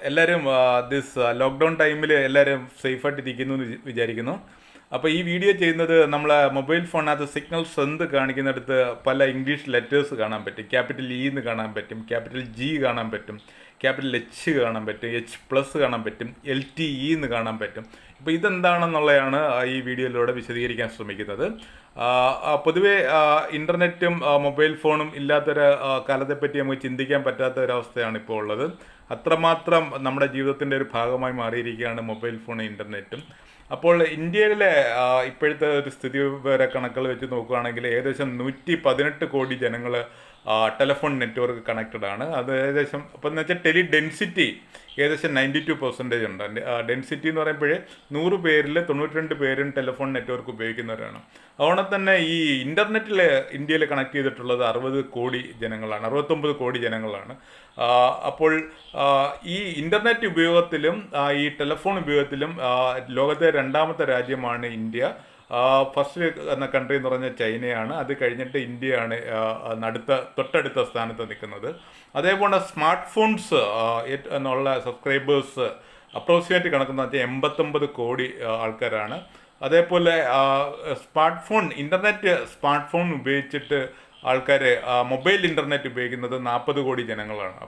എല്ലാവരും ലോക്ക്ഡൗൺ ടൈമിൽ എല്ലാവരും സേഫായിട്ടിരിക്കുന്നു എന്ന് വിചാരിക്കുന്നു. അപ്പോൾ ഈ വീഡിയോ ചെയ്യുന്നത് നമ്മളെ മൊബൈൽ ഫോണിനകത്ത് സിഗ്നൽ സ്ട്രെങ്ത് കാണിക്കുന്നിടത്ത് പല ഇംഗ്ലീഷ് ലെറ്റേഴ്സ് കാണാൻ പറ്റും. ക്യാപിറ്റൽ ഇ എന്ന് കാണാൻ പറ്റും, ക്യാപിറ്റൽ ജി കാണാൻ പറ്റും, ക്യാപിറ്റൽ എച്ച് കാണാൻ പറ്റും, എച്ച് പ്ലസ് കാണാൻ പറ്റും, LTE എന്ന് കാണാൻ പറ്റും. ഇപ്പോൾ ഇതെന്താണെന്നുള്ളതാണ് ഈ വീഡിയോയിലൂടെ വിശദീകരിക്കാൻ ശ്രമിക്കുന്നത്. പൊതുവേ ഇൻ്റർനെറ്റും മൊബൈൽ ഫോണും ഇല്ലാത്തൊരു കാലത്തെപ്പറ്റി നമുക്ക് ചിന്തിക്കാൻ പറ്റാത്ത ഒരവസ്ഥയാണ് ഇപ്പോൾ ഉള്ളത്. അത്രമാത്രം നമ്മുടെ ജീവിതത്തിൻ്റെ ഒരു ഭാഗമായി മാറിയിരിക്കുകയാണ് മൊബൈൽ ഫോണും ഇൻ്റർനെറ്റും. അപ്പോൾ ഇന്ത്യയിലെ ഇപ്പോഴത്തെ ഒരു സ്ഥിതി വിവര കണക്കുകൾ വെച്ച് നോക്കുകയാണെങ്കിൽ ഏകദേശം 118 കോടി ജനങ്ങൾ ടെലിഫോൺ നെറ്റ്വർക്ക് കണക്റ്റഡ് ആണ്. അത് ഏകദേശം അപ്പോൾ എന്ന് വെച്ചാൽ ടെലി ഡെൻസിറ്റി ഏകദേശം 92% ഉണ്ട്. ഡെൻസിറ്റി എന്ന് പറയുമ്പോൾ 100 പേരിൽ 92 പേരും ടെലിഫോൺ നെറ്റ്വർക്ക് ഉപയോഗിക്കുന്നവരാണ്. അതുകൊണ്ട് തന്നെ ഈ ഇൻ്റർനെറ്റിൽ ഇന്ത്യയിൽ കണക്ട് ചെയ്തിട്ടുള്ളത് 60 കോടി ജനങ്ങളാണ്, 69 കോടി ജനങ്ങളാണ്. അപ്പോൾ ഈ ഇൻ്റർനെറ്റ് ഉപയോഗത്തിലും ഈ ടെലിഫോൺ ഉപയോഗത്തിലും ലോകത്തെ രണ്ടാമത്തെ രാജ്യമാണ് ഇന്ത്യ. ഫസ്റ്റ് എന്ന കൺട്രി എന്ന് പറഞ്ഞാൽ ചൈനയാണ്. അത് കഴിഞ്ഞിട്ട് ഇന്ത്യയാണ് തൊട്ടടുത്ത സ്ഥാനത്ത് നിൽക്കുന്നത്. അതേപോലെ സ്മാർട്ട് ഫോൺസ് എന്നുള്ള സബ്സ്ക്രൈബേഴ്സ് അപ്രോക്സിമേറ്റ് കണക്കെന്ന് വെച്ചാൽ 89 കോടി ആൾക്കാരാണ്. അതേപോലെ സ്മാർട്ട് ഫോൺ ഉപയോഗിച്ചിട്ട് ആൾക്കാർ മൊബൈൽ ഇൻ്റർനെറ്റ് ഉപയോഗിക്കുന്നത് 40 കോടി ജനങ്ങളാണ്.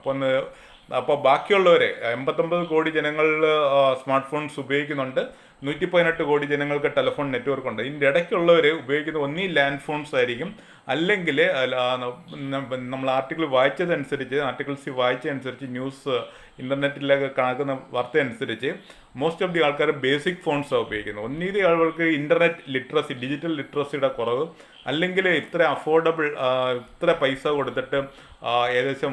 അപ്പോൾ ബാക്കിയുള്ളവർ 89 കോടി ജനങ്ങളിൽ സ്മാർട്ട് ഫോൺസ് ഉപയോഗിക്കുന്നുണ്ട്, 118 കോടി ജനങ്ങൾക്ക് ടെലിഫോൺ നെറ്റ്വർക്ക് ഉണ്ട്. ഇതിൻ്റെ ഇടയ്ക്കുള്ളവർ ഉപയോഗിക്കുന്നത് ഒന്നീ ലാൻഡ് ഫോൺസ് ആയിരിക്കും, അല്ലെങ്കിൽ നമ്മൾ ആർട്ടിക്കിൾസ് വായിച്ചതനുസരിച്ച് ന്യൂസ് ഇൻ്റർനെറ്റിലൊക്കെ കണക്കുന്ന വാർത്ത അനുസരിച്ച് മോസ്റ്റ് ഓഫ് ദി ആൾക്കാർ ബേസിക് ഫോൺസാണ് ഉപയോഗിക്കുന്നത്. ഒന്നീതി ആളുകൾക്ക് ഡിജിറ്റൽ ലിറ്ററസിയുടെ കുറവ്, അല്ലെങ്കിൽ ഇത്ര അഫോർഡബിൾ ഇത്ര പൈസ കൊടുത്തിട്ട് ഏകദേശം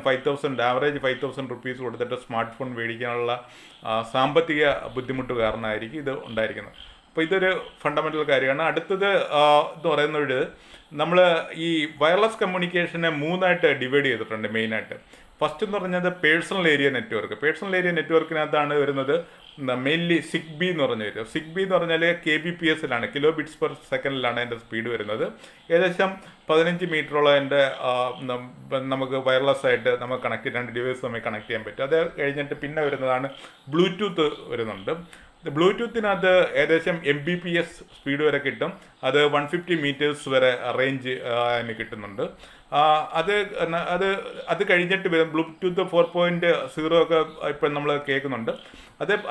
ആവറേജ് 5,000 റുപ്പീസ് കൊടുത്തിട്ട് സ്മാർട്ട് ഫോൺ മേടിക്കാനുള്ള സാമ്പത്തിക ബുദ്ധിമുട്ട് കാരണമായിരിക്കും ഇത് ഉണ്ടായിരിക്കുന്നത്. അപ്പോൾ ഇതൊരു ഫണ്ടമെൻ്റൽ കാര്യമാണ്. അടുത്തത് എന്ന് പറയുന്നത് നമ്മൾ ഈ വയർലെസ് കമ്മ്യൂണിക്കേഷനെ 3ആയിട്ട് ഡിവൈഡ് ചെയ്തിട്ടുണ്ട് മെയിനായിട്ട്. ഫസ്റ്റ് എന്ന് പറഞ്ഞത് പേഴ്സണൽ ഏരിയ നെറ്റ്വർക്കിനകത്താണ് വരുന്നത് മെയിൻലി സിഗ്ബി എന്ന് പറഞ്ഞു വരും. സിഗ്ബി എന്ന് പറഞ്ഞാൽ KBPS-ലാണ്, കിലോ ബിറ്റ്സ് പെർ സെക്കൻഡിലാണ് അതിൻ്റെ സ്പീഡ് വരുന്നത്. ഏകദേശം 15 മീറ്ററോളം അതിൻ്റെ നമുക്ക് വയർലെസ് ആയിട്ട് നമുക്ക് രണ്ട് ഡിവൈസ് നമുക്ക് കണക്ട് ചെയ്യാൻ പറ്റും. അത് കഴിഞ്ഞിട്ട് പിന്നെ വരുന്നതാണ് ബ്ലൂടൂത്ത് വരുന്നുണ്ട്. ബ്ലൂടൂത്തിനകത്ത് ഏകദേശം Mbps സ്പീഡ് വരെ കിട്ടും. അത് 150 മീറ്റേഴ്സ് വരെ റേഞ്ച് അതിന് കിട്ടുന്നുണ്ട്. അത് കഴിഞ്ഞിട്ട് വരും ബ്ലൂടൂത്ത് 4.0 ഒക്കെ ഇപ്പം നമ്മൾ കേൾക്കുന്നുണ്ട്.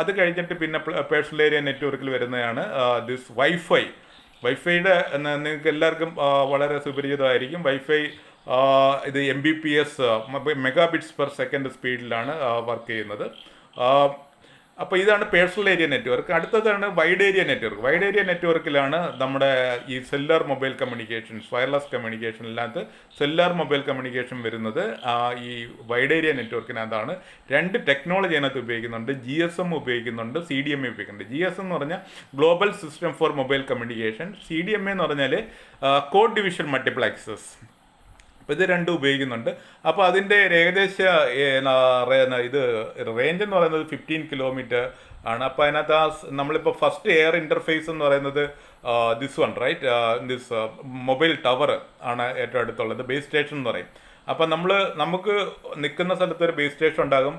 അത് കഴിഞ്ഞിട്ട് പിന്നെ പേഴ്സണൽ ഏരിയ നെറ്റ്വർക്കിൽ വരുന്നതാണ് വൈഫൈയുടെ നിങ്ങൾക്ക് എല്ലാവർക്കും വളരെ സുപരിചിതമായിരിക്കും. വൈഫൈ ഇത് Mbps മെഗാബിറ്റ്സ് പെർ സെക്കൻഡ് സ്പീഡിലാണ് വർക്ക് ചെയ്യുന്നത്. അപ്പോൾ ഇതാണ് പേഴ്സണൽ ഏരിയ നെറ്റ്വർക്ക്. അടുത്തതാണ് വൈഡ് ഏരിയ നെറ്റ്വർക്കിലാണ് നമ്മുടെ ഈ സെല്ലുലാർ മൊബൈൽ കമ്മ്യൂണിക്കേഷൻസ്, വയർലെസ് കമ്മ്യൂണിക്കേഷനിനകത്ത് സെല്ലുലാർ മൊബൈൽ കമ്മ്യൂണിക്കേഷൻ വരുന്നത് ഈ വൈഡ് ഏരിയ നെറ്റ്വർക്കിനകത്താണ്. 2 ടെക്നോളജി അതിനകത്ത് ഉപയോഗിക്കുന്നുണ്ട്. GSM ഉപയോഗിക്കുന്നുണ്ട്, CDMA ഉപയോഗിക്കുന്നുണ്ട്. GSM എന്ന് പറഞ്ഞാൽ global system for mobile communication, CDMA എന്ന് പറഞ്ഞാൽ കോഡ് ഡിവിഷൻ മൾട്ടിപ്ലക്സസ്. അപ്പോൾ ഇത് രണ്ടും ഉപയോഗിക്കുന്നുണ്ട്. അപ്പോൾ അതിൻ്റെ ഏകദേശ ഇത് റേഞ്ച് എന്ന് പറയുന്നത് 15 കിലോമീറ്റർ ആണ്. അപ്പോൾ അതിനകത്ത് നമ്മളിപ്പോൾ ഫസ്റ്റ് എയർ ഇൻ്റർഫേസ് എന്ന് പറയുന്നത് ദിസ് മൊബൈൽ ടവർ ആണ് ഏറ്റവും അടുത്തുള്ളത്. ബേസ് സ്റ്റേഷൻ എന്ന് പറയും. അപ്പം നമുക്ക് നിൽക്കുന്ന സ്ഥലത്ത് ഒരു ബേസ് സ്റ്റേഷൻ ഉണ്ടാകും.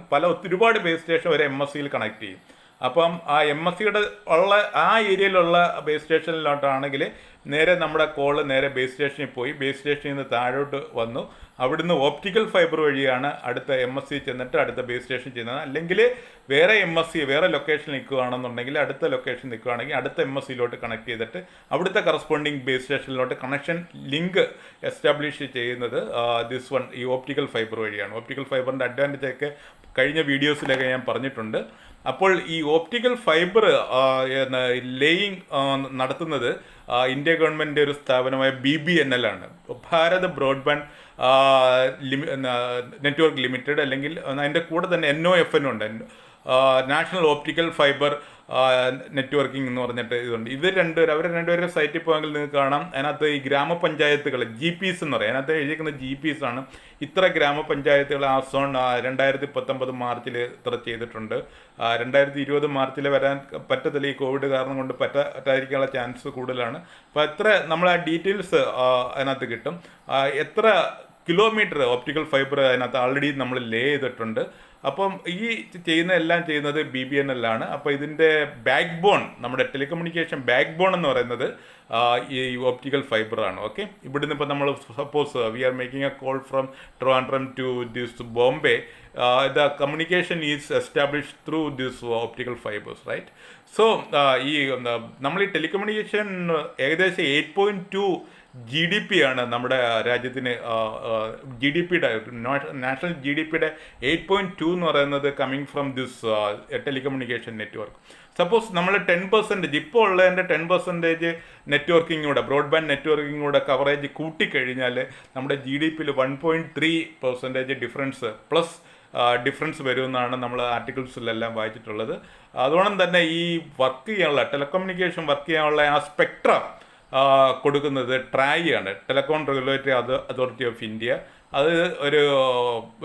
ഒരുപാട് ബേസ് സ്റ്റേഷൻ ഒരു MSCയിൽ കണക്ട് ചെയ്യും. അപ്പം ആ MSCയുടെ ആ ഏരിയയിലുള്ള ബേസ് സ്റ്റേഷനിലോട്ടാണെങ്കിൽ നേരെ നമ്മുടെ കോള് നേരെ ബേസ് സ്റ്റേഷനിൽ പോയി, ബേസ് സ്റ്റേഷനിൽ നിന്ന് താഴോട്ട് വന്നു. അവിടുന്ന് ഓപ്റ്റിക്കൽ ഫൈബർ വഴിയാണ് അടുത്ത MSC ചെന്നിട്ട് അടുത്ത ബേസ് സ്റ്റേഷൻ ചെയ്യുന്നത്. അല്ലെങ്കിൽ വേറെ ലൊക്കേഷനിൽ നിൽക്കുകയാണെന്നുണ്ടെങ്കിൽ അടുത്ത MSCയിലോട്ട് കണക്ട് ചെയ്തിട്ട് അവിടുത്തെ കറസ്പോണ്ടിങ് ബേസ് സ്റ്റേഷനിലോട്ട് കണക്ഷൻ ലിങ്ക് എസ്റ്റാബ്ലിഷ് ചെയ്യുന്നത് ഈ ഓപ്റ്റിക്കൽ ഫൈബർ വഴിയാണ്. ഓപ്റ്റിക്കൽ ഫൈബറിൻ്റെ അഡ്വാൻറ്റേജൊക്കെ കഴിഞ്ഞ വീഡിയോസിലൊക്കെ ഞാൻ പറഞ്ഞിട്ടുണ്ട്. അപ്പോൾ ഈ ഓപ്റ്റിക്കൽ ഫൈബർ ലേയിങ് നടത്തുന്നത് ഇന്ത്യ ഗവൺമെൻറ് ഒരു സ്ഥാപനമായ BBNL ആണ്, ഭാരത് ബ്രോഡ്ബാൻഡ് നെറ്റ്വർക്ക് ലിമിറ്റഡ്. അല്ലെങ്കിൽ അതിൻ്റെ കൂടെ തന്നെ NOFN ഉണ്ട്, നാഷണൽ ഓപ്റ്റിക്കൽ ഫൈബർ നെറ്റ്വർക്കിംഗ് എന്ന് പറഞ്ഞിട്ട് ഇതുണ്ട്. അവർ രണ്ടുപേരുടെ സൈറ്റിൽ പോയെങ്കിൽ നിങ്ങൾക്ക് കാണാം. അതിനകത്ത് ഈ ഗ്രാമപഞ്ചായത്തുകൾ GPs എന്ന് പറയും. അതിനകത്ത് എഴുതിയിരിക്കുന്ന GPs ആണ്. ഇത്ര ഗ്രാമപഞ്ചായത്തുകൾ ആ സോൺ 2019 മാർച്ചിൽ ഇത്ര ചെയ്തിട്ടുണ്ട്. 2020 മാർച്ചിൽ വരാൻ പറ്റത്തില്ല, ഈ കോവിഡ് കാരണം കൊണ്ട് പറ്റാതിരിക്കാനുള്ള ചാൻസ് കൂടുതലാണ്. അപ്പോൾ എത്ര നമ്മൾ ആ ഡീറ്റെയിൽസ് അതിനകത്ത് കിട്ടും. എത്ര കിലോമീറ്റർ ഓപ്റ്റിക്കൽ ഫൈബർ അതിനകത്ത് ആൾറെഡി നമ്മൾ ലേ ചെയ്തിട്ടുണ്ട്. അപ്പം ഈ എല്ലാം ചെയ്യുന്നത് BBNL ആണ്. അപ്പോൾ ഇതിൻ്റെ ബാക്ക് ബോൺ, നമ്മുടെ ടെലികമ്മ്യൂണിക്കേഷൻ ബാക്ക് ബോൺ എന്ന് പറയുന്നത് ഈ ഓപ്റ്റിക്കൽ ഫൈബറാണ്. ഓക്കെ, ഇവിടുന്ന് ഇപ്പോൾ നമ്മൾ suppose we are making a call from Trivandrum to this Bombay, the communication is established through this optical fibers, right? So ഈ നമ്മൾ ഈ ടെലികമ്മ്യൂണിക്കേഷൻ ഏകദേശം 8.2 GDP ആണ് നമ്മുടെ രാജ്യത്തിന്. GDP നാഷണൽ GDPയുടെ 8.2 എന്ന് പറയുന്നത് coming from this telecommunication network. Suppose നമ്മൾ 10%, ഇപ്പോൾ ഉള്ളതിൻ്റെ 10% നെറ്റ്വർക്കിങ്ങൂടെ, ബ്രോഡ്ബാൻഡ് നെറ്റ്വർക്കിങ്ങൂടെ കവറേജ് കൂട്ടിക്കഴിഞ്ഞാൽ നമ്മുടെ GDPയിൽ 1.3% ഡിഫറൻസ് വരുമെന്നാണ് നമ്മൾ ആർട്ടിക്കിൾസിലെല്ലാം വായിച്ചിട്ടുള്ളത്. അതുകൊണ്ട് തന്നെ ഈ വർക്ക് ചെയ്യാനുള്ള ടെലികമ്മ്യൂണിക്കേഷൻ വർക്ക് ചെയ്യാനുള്ള ആ സ്പെക്ട്രം കൊടുക്കുന്നത് ട്രായ് ആണ്, telecom regulatory authority of India. അത്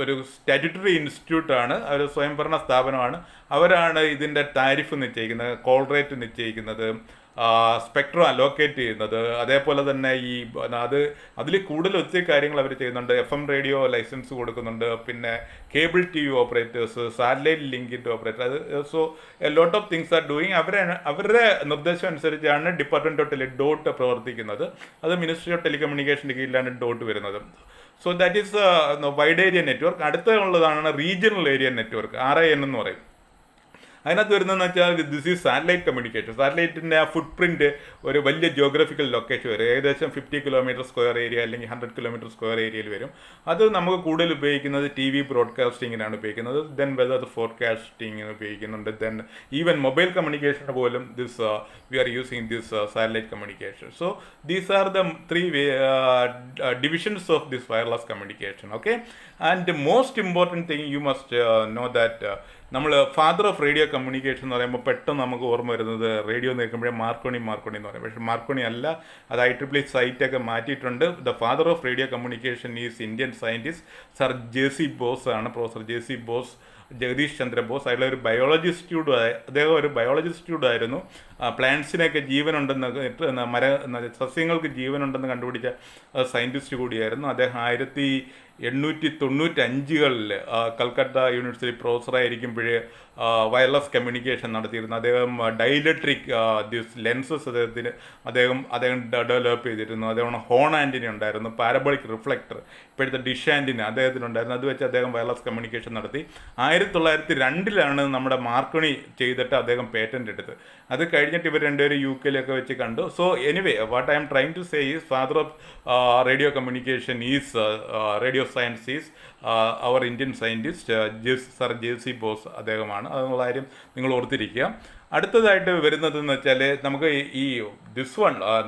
ഒരു സ്റ്റാറ്റ്യൂട്ടറി ഇൻസ്റ്റിറ്റ്യൂട്ടാണ്, ഒരു സ്വയംഭരണ സ്ഥാപനമാണ്. അവരാണ് ഇതിൻ്റെ ടാരിഫ് നിശ്ചയിക്കുന്നത്, കോൾ റേറ്റ് നിശ്ചയിക്കുന്നത്, സ്പെക്ട്രം അലോക്കേറ്റ് ചെയ്യുന്നത്. അതേപോലെ തന്നെ അതിൽ കൂടുതൽ ഒത്തിരി കാര്യങ്ങൾ അവർ ചെയ്യുന്നുണ്ട്. FM റേഡിയോ ലൈസൻസ് കൊടുക്കുന്നുണ്ട്, പിന്നെ കേബിൾ TV ഓപ്പറേറ്റേഴ്സ്, സാറ്റലൈറ്റ് ലിങ്കിൻ്റെ operator. So a lot of things are doing. അവരുടെ നിർദ്ദേശം അനുസരിച്ചാണ് ഡിപ്പാർട്ട്മെൻറ്റ് ഓഫ് ഡോട്ട് പ്രവർത്തിക്കുന്നത്. അത് മിനിസ്ട്രി ഓഫ് ടെലികമ്മ്യൂണിക്കേഷൻ്റെ കീഴിലാണ് ഡോട്ട് വരുന്നത്. So that is wide area network. അടുത്തുള്ളതാണ് റീജിയണൽ ഏരിയ നെറ്റ്വർക്ക്, RIN എന്ന് പറയും. അതിനകത്ത് വരുന്നതെന്ന് വെച്ചാൽ ദിസ് ഈസ് സാറ്റലൈറ്റ് കമ്മ്യൂണിക്കേഷൻ. സാറ്റലൈറ്റിൻ്റെ ആ ഫുട് പ്രിൻറ്റ് ഒരു വലിയ ജിയോഗ്രഫിക്കൽ ലൊക്കേഷൻ വരും, ഏകദേശം 50 കിലോമീറ്റർ സ്ക്വയർ ഏരിയ അല്ലെങ്കിൽ 100 കിലോമീറ്റർ സ്ക്വയർ ഏരിയയിൽ വരും. അത് നമുക്ക് കൂടുതൽ ഉപയോഗിക്കുന്നത് TV ബ്രോഡ്കാസ്റ്റിങ്ങിനാണ് ഉപയോഗിക്കുന്നത്. ദെൻ വെദർ ഫോർകാസ്റ്റിങ്ങിന് ഉപയോഗിക്കുന്നുണ്ട്. ദെൻ ഈവൻ മൊബൈൽ കമ്മ്യൂണിക്കേഷന് പോലും this we are using this satellite communication. So these are the 3 divisions of this wireless communication. Okay, and the most important thing you must know that നമ്മൾ father of radio communication എന്ന് പറയുമ്പോൾ പെട്ടെന്ന് നമുക്ക് ഓർമ്മ വരുന്നത് radio നിൽക്കുമ്പോഴേ Marconi എന്ന് പറയും. പക്ഷേ മാർക്കോണി അല്ല, അത് IEEE സൈറ്റൊക്കെ മാറ്റിയിട്ടുണ്ട്. The father of radio communication is Indian scientist sir JC Bose ആണ്, പ്രൊഫസർ JC ബോസ്, ജഗദീഷ് ചന്ദ്ര ബോസ്. അയാൾ ഒരു അദ്ദേഹം ഒരു ബയോളജിസ്റ്റുമായിരുന്നു. പ്ലാന്റ്സിനൊക്കെ ജീവനുണ്ടെന്ന്, സസ്യങ്ങൾക്ക് ജീവനുണ്ടെന്ന് കണ്ടുപിടിച്ച സയൻറ്റിസ്റ്റ് കൂടിയായിരുന്നു. അദ്ദേഹം 1895 കൽക്കട്ട യൂണിവേഴ്സിറ്റി പ്രൊഫസറായിരിക്കുമ്പോഴേ വയർലെസ് കമ്മ്യൂണിക്കേഷൻ നടത്തിയിരുന്നു. അദ്ദേഹം ഡൈലക്ട്രിക് ലെൻസസ് അദ്ദേഹം ഡെവലപ്പ് ചെയ്തിരുന്നു. അദ്ദേഹം ഹോൺ ആൻറ്റിന ഉണ്ടായിരുന്നു, പാരബോളിക് റിഫ്ലക്ടർ, ഇപ്പോഴത്തെ ഡിഷ് ആൻറ്റിന അദ്ദേഹത്തിനുണ്ടായിരുന്നു. അത് വെച്ച് അദ്ദേഹം വയർലെസ് കമ്മ്യൂണിക്കേഷൻ നടത്തി. 1902 നമ്മുടെ മാർക്കണി ചെയ്തിട്ട് അദ്ദേഹം പേറ്റൻ്റ് എടുത്ത്. അത് കഴിഞ്ഞിട്ട് ഇവർ രണ്ടുപേരും UK വെച്ച് കണ്ടു. So anyway, what I am trying to say is father of radio communication is radio science is our Indian scientist sir JC Bose അദ്ദേഹമാണ്. അതുള്ള കാര്യം നിങ്ങൾ ഓർത്തിരിക്കുക. അടുത്തതായിട്ട് വരുന്നതെന്ന് വെച്ചാൽ നമുക്ക് ഈ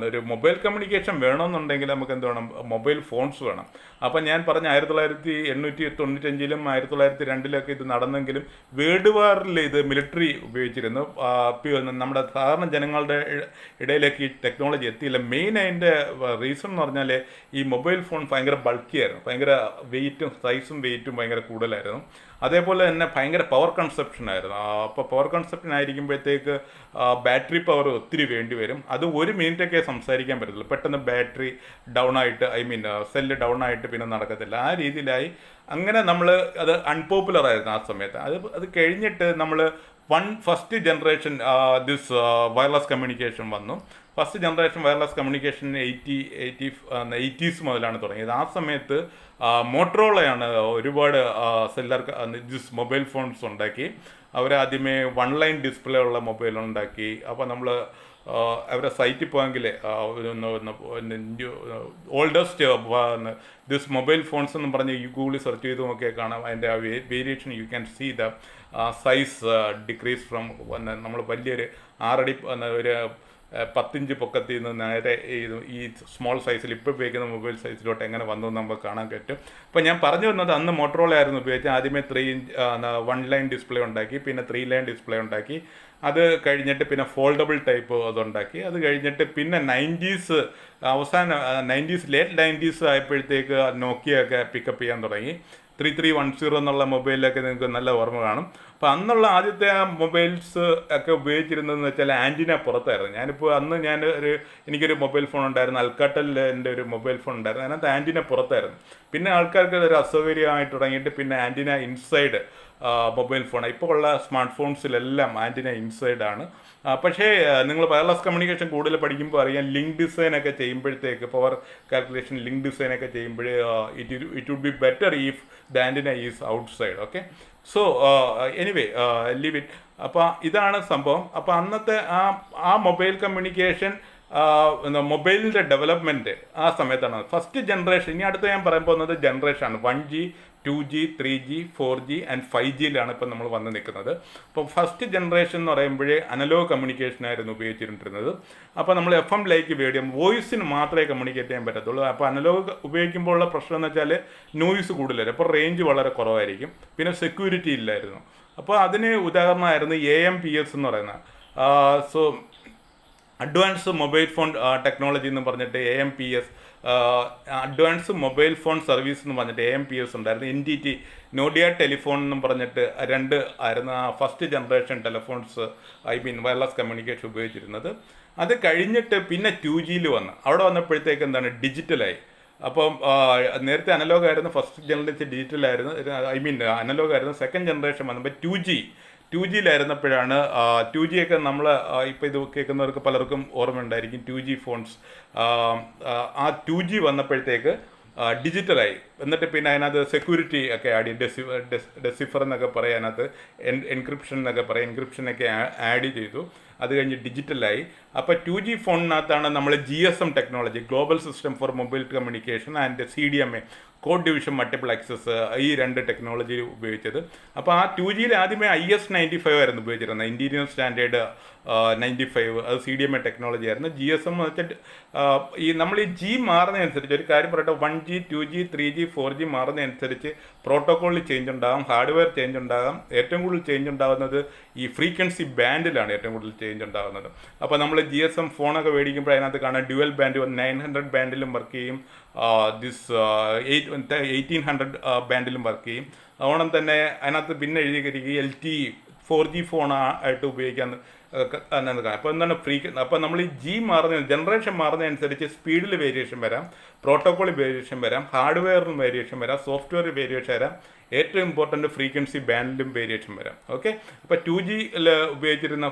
ഒരു മൊബൈൽ കമ്മ്യൂണിക്കേഷൻ വേണമെന്നുണ്ടെങ്കിൽ നമുക്ക് എന്ത് വേണം? മൊബൈൽ ഫോൺസ് വേണം. അപ്പം ഞാൻ പറഞ്ഞ 1895-ലും 1902 ഇത് നടന്നെങ്കിലും വേൾഡ് വാറിൽ ഇത് മിലിറ്ററി ഉപയോഗിച്ചിരുന്നു. നമ്മുടെ സാധാരണ ജനങ്ങളുടെ ഇടയിലേക്ക് ഈ ടെക്നോളജി എത്തിയില്ല. മെയിൻ അതിൻ്റെ റീസൺ എന്ന് പറഞ്ഞാൽ ഈ മൊബൈൽ ഫോൺ ഭയങ്കര ബൾക്കിയായിരുന്നു, ഭയങ്കര സൈസും വെയിറ്റും ഭയങ്കര കൂടുതലായിരുന്നു. അതേപോലെ തന്നെ ഭയങ്കര പവർ കൺസപ്ഷനായിരുന്നു. അപ്പോൾ പവർ കൺസപ്ഷൻ ആയിരിക്കുമ്പോഴത്തേക്ക് ബാറ്ററി പവർ ഒത്തിരി വേണ്ടി വരും. അത് 1 മിനിറ്റൊക്കെ സംസാരിക്കാൻ പറ്റത്തുള്ളൂ. പെട്ടെന്ന് ബാറ്ററി ഡൗൺ ആയിട്ട്, സെല്ല് ഡൗൺ ആയിട്ട് പിന്നെ നടക്കത്തില്ല. ആ രീതിയിലായി. അങ്ങനെ നമ്മൾ അത് അൺപോപ്പുലർ ആയിരുന്നു ആ സമയത്ത്. അത് കഴിഞ്ഞിട്ട് നമ്മൾ first generation this wireless communication വന്നു. First generation wireless communication 80s മുതലാണ് തുടങ്ങിയത്. ആ സമയത്ത് മോട്ടറോളയാണ് ഒരുപാട് ദിസ് മൊബൈൽ ഫോൺസ് ഉണ്ടാക്കി. അവരാദ്യമേ 1 ലൈൻ ഡിസ്പ്ലേ ഉള്ള മൊബൈൽ ഉണ്ടാക്കി. അപ്പോൾ നമ്മൾ അവരുടെ സൈറ്റിൽ പോയെങ്കിൽ ഓൾഡസ്റ്റ് ദിസ് മൊബൈൽ ഫോൺസ് എന്ന് പറഞ്ഞ് ഗൂഗിളിൽ സെർച്ച് ചെയ്ത് നോക്കിയാൽ കാണാം. അതിൻ്റെ ആ variation you can see the size decrease from നമ്മൾ വലിയൊരു 6 അടി ഒരു 10 ഇഞ്ച് പൊക്കത്തിൽ നിന്ന് നേരെ ഈ സ്മോൾ സൈസിൽ ഇപ്പോൾ ഉപയോഗിക്കുന്ന മൊബൈൽ സൈസിലോട്ട് എങ്ങനെ വന്നു നമുക്ക് കാണാൻ പറ്റും. അപ്പോൾ ഞാൻ പറഞ്ഞു വന്നത് അന്ന് മോട്ടറോള ആയിരുന്നു ഉപയോഗിച്ചത്. ആദ്യമേ 1 ലൈൻ ഡിസ്പ്ലേ ഉണ്ടാക്കി, പിന്നെ 3 ലൈൻ ഡിസ്പ്ലേ ഉണ്ടാക്കി. അത് കഴിഞ്ഞിട്ട് പിന്നെ ഫോൾഡബിൾ ടൈപ്പ് അതുണ്ടാക്കി. അത് കഴിഞ്ഞിട്ട് പിന്നെ 90s ലേറ്റ് 90s ആയപ്പോഴത്തേക്ക് നോക്കിയൊക്കെ പിക്കപ്പ് ചെയ്യാൻ തുടങ്ങി. 3310 എന്നുള്ള മൊബൈലിലൊക്കെ നിങ്ങൾക്ക് നല്ല ഓർമ്മ കാണും. അപ്പോൾ അന്നുള്ള ആദ്യത്തെ ആ മൊബൈൽസ് ഒക്കെ ഉപയോഗിച്ചിരുന്നതെന്ന് വെച്ചാൽ ആൻറ്റിന പുറത്തായിരുന്നു. എനിക്കൊരു മൊബൈൽ ഫോൺ ഉണ്ടായിരുന്നു, അൽക്കാട്ടലിൻ്റെ ഒരു മൊബൈൽ ഫോൺ ഉണ്ടായിരുന്നു. അതിനകത്ത് ആൻറ്റിന പുറത്തായിരുന്നു. പിന്നെ ആൾക്കാർക്ക് അതൊരു അസൗകര്യമായിട്ട് തുടങ്ങിയിട്ട് പിന്നെ ആൻറ്റിന ഇൻസൈഡ് മൊബൈൽ ഫോൺ. ഇപ്പോൾ ഉള്ള സ്മാർട്ട് ഫോൺസിലെല്ലാം ആൻറ്റിന ഇൻസൈഡാണ്. പക്ഷേ നിങ്ങൾ വയർലെസ് കമ്മ്യൂണിക്കേഷൻ കൂടുതൽ പഠിക്കുമ്പോൾ അറിയാം, ലിങ്ക് ഡിസൈനൊക്കെ ചെയ്യുമ്പോഴത്തേക്ക് പവർ കാൽക്കുലേഷൻ ലിങ്ക് ഡിസൈനൊക്കെ ചെയ്യുമ്പോൾ it would be better if the antenna is outside. Okay, so anyway leave it. അപ്പോൾ ഇതാണ് സംഭവം. അപ്പോൾ അന്നത്തെ ആ മൊബൈൽ കമ്മ്യൂണിക്കേഷൻ മൊബൈലിൻ്റെ ഡെവലപ്മെൻറ്റ് ആ സമയത്താണ് ഫസ്റ്റ് ജനറേഷൻ. ഇനി അടുത്ത് ഞാൻ പറയാൻ പോകുന്നത് ജനറേഷനാണ് 1G 2G 3G 4G and 5Gയിലാണ് ഇപ്പം നമ്മൾ വന്ന് നിൽക്കുന്നത്. അപ്പോൾ ഫസ്റ്റ് ജനറേഷൻ എന്ന് പറയുമ്പോഴേ അനലോഗ് കമ്മ്യൂണിക്കേഷനായിരുന്നു ഉപയോഗിച്ചിട്ടുണ്ടിരുന്നത്. അപ്പോൾ നമ്മൾ FM ലൈക്ക് മീഡിയം വോയിസിന് മാത്രമേ കമ്മ്യൂണിക്കേറ്റ് ചെയ്യാൻ പറ്റത്തുള്ളൂ. അപ്പോൾ അനലോഗ് ഉപയോഗിക്കുമ്പോൾ ഉള്ള പ്രശ്നം എന്ന് വെച്ചാൽ നോയ്സ് കൂടുതലായിരുന്നു, അപ്പോൾ റേഞ്ച് വളരെ കുറവായിരിക്കും, പിന്നെ സെക്യൂരിറ്റി ഇല്ലായിരുന്നു. അപ്പോൾ അതിന് ഉദാഹരണമായിരുന്നു AMPS എന്ന് പറയുന്ന so advance mobile phone technology എന്ന് പറഞ്ഞിട്ട് AMPS, advance mobile phone service എന്ന് പറഞ്ഞിട്ട് AMPS ഉണ്ടായിരുന്നു. NTT നോഡിയ ടെലിഫോൺ എന്നും പറഞ്ഞിട്ട് 2 ആയിരുന്നു ആ first generation telephones, wireless communication ഉപയോഗിച്ചിരുന്നത്. അത് കഴിഞ്ഞിട്ട് പിന്നെ 2Gയിൽ വന്ന് അവിടെ വന്നപ്പോഴത്തേക്ക് എന്താണ് ഡിജിറ്റലായി. അപ്പം നേരത്തെ അനലോഗ് ആയിരുന്നു, ഫസ്റ്റ് ജനറേഷൻ ഡിജിറ്റലായിരുന്നു, അനലോഗ് ആയിരുന്നു. സെക്കൻഡ് ജനറേഷൻ വന്നപ്പോൾ 2Gയിലായിരുന്നപ്പോഴാണ് 2G ഒക്കെ നമ്മൾ ഇപ്പോൾ ഇത് കേൾക്കുന്നവർക്ക് പലർക്കും ഓർമ്മയുണ്ടായിരിക്കും 2G ഫോൺസ്. ആ 2G വന്നപ്പോഴത്തേക്ക് ഡിജിറ്റലായി. എന്നിട്ട് പിന്നെ അതിനകത്ത് സെക്യൂരിറ്റി ഒക്കെ ആഡ് ചെയ്തു, ഡെസിഫർ എന്നൊക്കെ പറയും, അതിനകത്ത് എൻക്രിപ്ഷൻ എന്നൊക്കെ പറയും, എൻക്രിപ്ഷനൊക്കെ ആഡ് ചെയ്തു. അത് കഴിഞ്ഞ് ഡിജിറ്റലായി. അപ്പോൾ 2G ഫോണിനകത്താണ് നമ്മൾ GSM technology, global system for mobile communication and CDMA, code division multiple access, ഈ 2 ടെക്നോളജി ഉപയോഗിച്ചത്. അപ്പോൾ ആ 2Gയിൽ ആദ്യമേ IS-95 ആയിരുന്നു ഉപയോഗിച്ചിരുന്നത്, ഇന്റീരിയർ സ്റ്റാൻഡേർഡ് 95, അത് CDMA ടെക്നോളജി ആയിരുന്നു. GSM എന്ന് വെച്ചാൽ നമ്മൾ ഈ G മാറുന്നതനുസരിച്ച് ഒരു കാര്യം പറയട്ടെ, 1G 2G 3G 4G മാറുന്നതനുസരിച്ച് പ്രോട്ടോക്കോളിൽ ചേഞ്ച് ഉണ്ടാകും, ഹാർഡ്വെയർ ചേഞ്ച് ഉണ്ടാകും. ഏറ്റവും കൂടുതൽ ചേഞ്ച് ഉണ്ടാകുന്നത് ഈ ഫ്രീക്വൻസി ബാൻഡിലാണ് ഏറ്റവും കൂടുതൽ ചേഞ്ച് ഉണ്ടാകുന്നത്. അപ്പോൾ നമ്മൾ GSM ഫോണൊക്കെ മേടിക്കുമ്പോൾ അതിനകത്ത് കാണാൻ ഡ്യുവൽ ബാൻഡ് 900 ബാൻഡിലും വർക്ക് ചെയ്യും, 1800 ബാൻഡിലും വർക്ക് ചെയ്യും. അതുകൊണ്ട് തന്നെ അതിനകത്ത് പിന്നെ എഴുതിയിരിക്കുക LTE 4G ഫോണായിട്ട് ഉപയോഗിക്കാൻ. അപ്പോൾ എന്താണ് അപ്പോൾ നമ്മൾ ഈ ജനറേഷൻ മാറുന്നതനുസരിച്ച് സ്പീഡിൽ വേരിയേഷൻ വരാം, പ്രോട്ടോക്കോളിൽ വേരിയേഷൻ വരാം, ഹാർഡ്വെയറിലും വേരിയേഷൻ വരാം, സോഫ്റ്റ്വെയറിൽ വേരിയേഷൻ വരാം, ഏറ്റവും ഇമ്പോർട്ടൻ്റ് ഫ്രീക്വൻസി ബാൻഡിലും വേരിയേഷൻ വരാം. ഓക്കെ, അപ്പോൾ 2Gയിൽ ഉപയോഗിച്ചിരുന്ന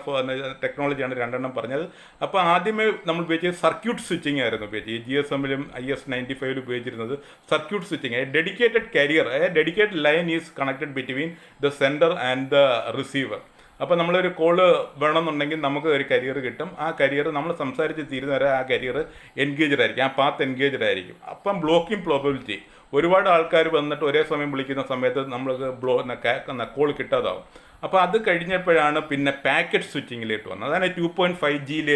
ടെക്നോളജിയാണ് 2 പറഞ്ഞത്. അപ്പോൾ ആദ്യമേ നമ്മൾ ഉപയോഗിച്ചത് സർക്യൂട്ട് സ്വിച്ചിങ് ആയിരുന്നു ഉപയോഗിച്ചത്. ഈ GSMലും IS-95 ഉപയോഗിച്ചിരുന്നത് circuit switching. Dedicated carrier, dedicated line is connected between the sender and the receiver. അപ്പോൾ നമ്മളൊരു കോള് വേണമെന്നുണ്ടെങ്കിൽ നമുക്ക് ഒരു കരിയർ കിട്ടും. ആ കരിയർ നമ്മൾ സംസാരിച്ച് തീരുന്ന വരെ ആ കരിയർ എൻഗേജ്ഡ് ആയിരിക്കും, ആ പാത്ത് എൻഗേജ്ഡ് ആയിരിക്കും. അപ്പം ബ്ലോക്കിംഗ് പ്രോബബിലിറ്റി, ഒരുപാട് ആൾക്കാർ വന്നിട്ട് ഒരേ സമയം വിളിക്കുന്ന സമയത്ത് നമ്മൾക്ക് കോൾ കിട്ടാതാവും. അപ്പോൾ അത് കഴിഞ്ഞപ്പോഴാണ് പിന്നെ പാക്കറ്റ് സ്വിച്ചിങ്ങിലേക്ക് വന്നത്. അതാണ് 2.5Gയിൽ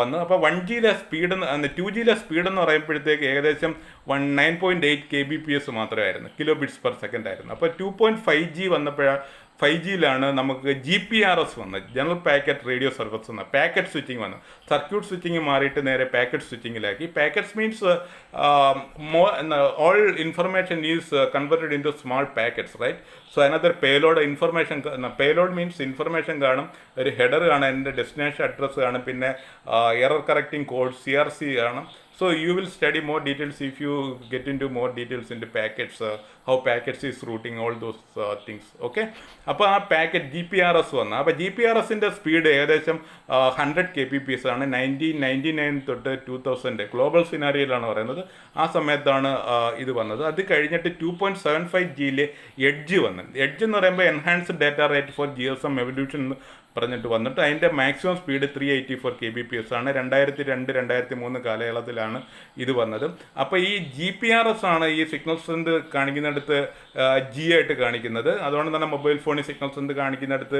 വന്നത്. അപ്പോൾ 1Gയിലെ സ്പീഡ് 2Gയിലെ സ്പീഡ് എന്ന് പറയുമ്പോഴത്തേക്ക് ഏകദേശം 9.8 kbps മാത്രമായിരുന്നു, കിലോ ബിറ്റ്സ് പെർ സെക്കൻഡ് ആയിരുന്നു. അപ്പോൾ 2.5G വന്നപ്പോഴാണ് 5Gയിലാണ് നമുക്ക് GPRS വന്നത്, ജനറൽ പാക്കറ്റ് റേഡിയോ സർവീസ് വന്നത്, പാക്കറ്റ് സ്വിച്ചിങ് വന്നു. സർക്യൂട്ട് സ്വിച്ചിങ് മാറിയിട്ട് നേരെ പാക്കറ്റ് സ്വിച്ചിങ്ങിലാക്കി. Packets means all information is converted into small packets, right? So അതിനകത്ത് payload information, payload means information കാണും, ഒരു ഹെഡർ കാണും, എൻ്റെ ഡെസ്റ്റിനേഷൻ അഡ്രസ്സ് കാണും, പിന്നെ എറർ കറക്റ്റിംഗ് കോഡ് CRC കാണും. So you will study more details if you get into more details into packets, how packets is routing, all those things. Okay, അപ്പോൾ ആ packet GPRS വന്നു. അപ്പോൾ GPRSൻ്റെ speed ഏകദേശം 100 kbps ആണ്. 1999 തൊട്ട് 2000 ഗ്ലോബൽ സിനാരിയിലാണ് പറയുന്നത്. ആ സമയത്താണ് ഇത് വന്നത്. അത് കഴിഞ്ഞിട്ട് 2.75Gയിൽ എഡ്ജ് വന്നു. എഡ്ജ് എന്ന് പറയുമ്പോൾ enhanced data rate for GSM evolution പറഞ്ഞിട്ട് വന്നിട്ട് അതിൻ്റെ മാക്സിമം സ്പീഡ് 384 kbps ആണ്. 2002-2003 കാലയളവിലാണ് ഇത് വന്നത്. അപ്പോൾ ഈ GPRS ആണ് ഈ സിഗ്നൽ സ്ട്രെങ്ത് കാണിക്കുന്നിടത്ത് G ആയിട്ട് കാണിക്കുന്നത്. അതുകൊണ്ട് തന്നെ മൊബൈൽ ഫോണിൽ സിഗ്നൽ സ്ട്രെങ്ത് കാണിക്കുന്നിടത്ത്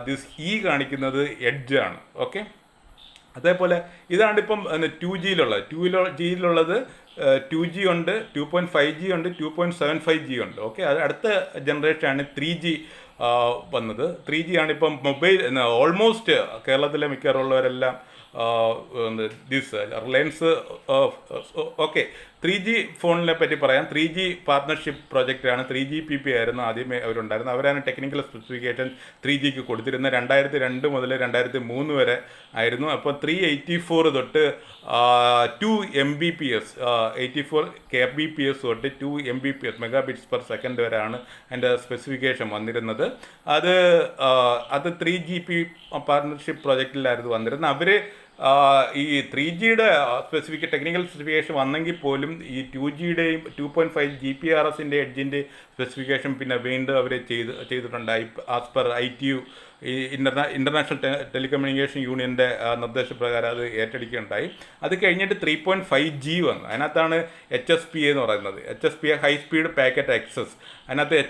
ദിസ് കാണിക്കുന്നത് എഡ്ജ് ആണ്. ഓക്കെ, അതേപോലെ ഇതാണ് ഇപ്പം 2Gയിലുള്ളത്. 2Gയിലുള്ളത് 2G ഉണ്ട്, 2.5G ഉണ്ട്, 2.75G ഉണ്ട്. ഓക്കെ, അത് അടുത്ത ജനറേഷനാണ് 3G വന്നത്. 3G ആണ് ഇപ്പം മൊബൈൽ ഓൾമോസ്റ്റ് കേരളത്തിലെ മിക്കവാറുള്ളവരെല്ലാം ദിസ് റിലയൻസ്. ഓക്കെ, 3G ഫോണിനെ പറ്റി പറയാം. 3G partnership പ്രോജക്റ്റാണ്. 3GPP ആയിരുന്നു ആദ്യമേ അവരുണ്ടായിരുന്നത്. അവരാണ് ടെക്നിക്കൽ സ്പെസിഫിക്കേഷൻ 3Gക്ക് കൊടുത്തിരുന്നത്. 2002 മുതൽ 2003 വരെ ആയിരുന്നു. അപ്പോൾ 384 തൊട്ട് 2 MBPS 84 kbps തൊട്ട് 2 MBPS മെഗാബിറ്റ്സ് പെർ സെക്കൻഡ് വരെയാണ് അതിൻ്റെ സ്പെസിഫിക്കേഷൻ വന്നിരുന്നത്. അത് 3GP പാർട്ണർഷിപ്പ് പ്രോജക്റ്റിലായിരുന്നു വന്നിരുന്നത്. അവർ ഈ 3Gയുടെ ടെക്നിക്കൽ സ്പെസിഫിക്കേഷൻ വന്നെങ്കിൽ പോലും ഈ 2Gയുടെയും 2.5 GPRSൻ്റെ എഡ്ജിൻ്റെ സ്പെസിഫിക്കേഷൻ പിന്നെ വീണ്ടും അവർ ചെയ്തിട്ടുണ്ടായി. ആസ് പെർ ITU ഈ ഇൻ്റർനാഷണൽ ടെലികമ്മ്യൂണിക്കേഷൻ യൂണിയൻ്റെ നിർദ്ദേശപ്രകാരം അത് ഏറ്റെടുക്കുകയുണ്ടായി. അത് കഴിഞ്ഞിട്ട് 3.5G വന്നു. അതിനകത്താണ് HSPA എന്ന് പറയുന്നത്. HSPA high speed packet access. അതിനകത്ത്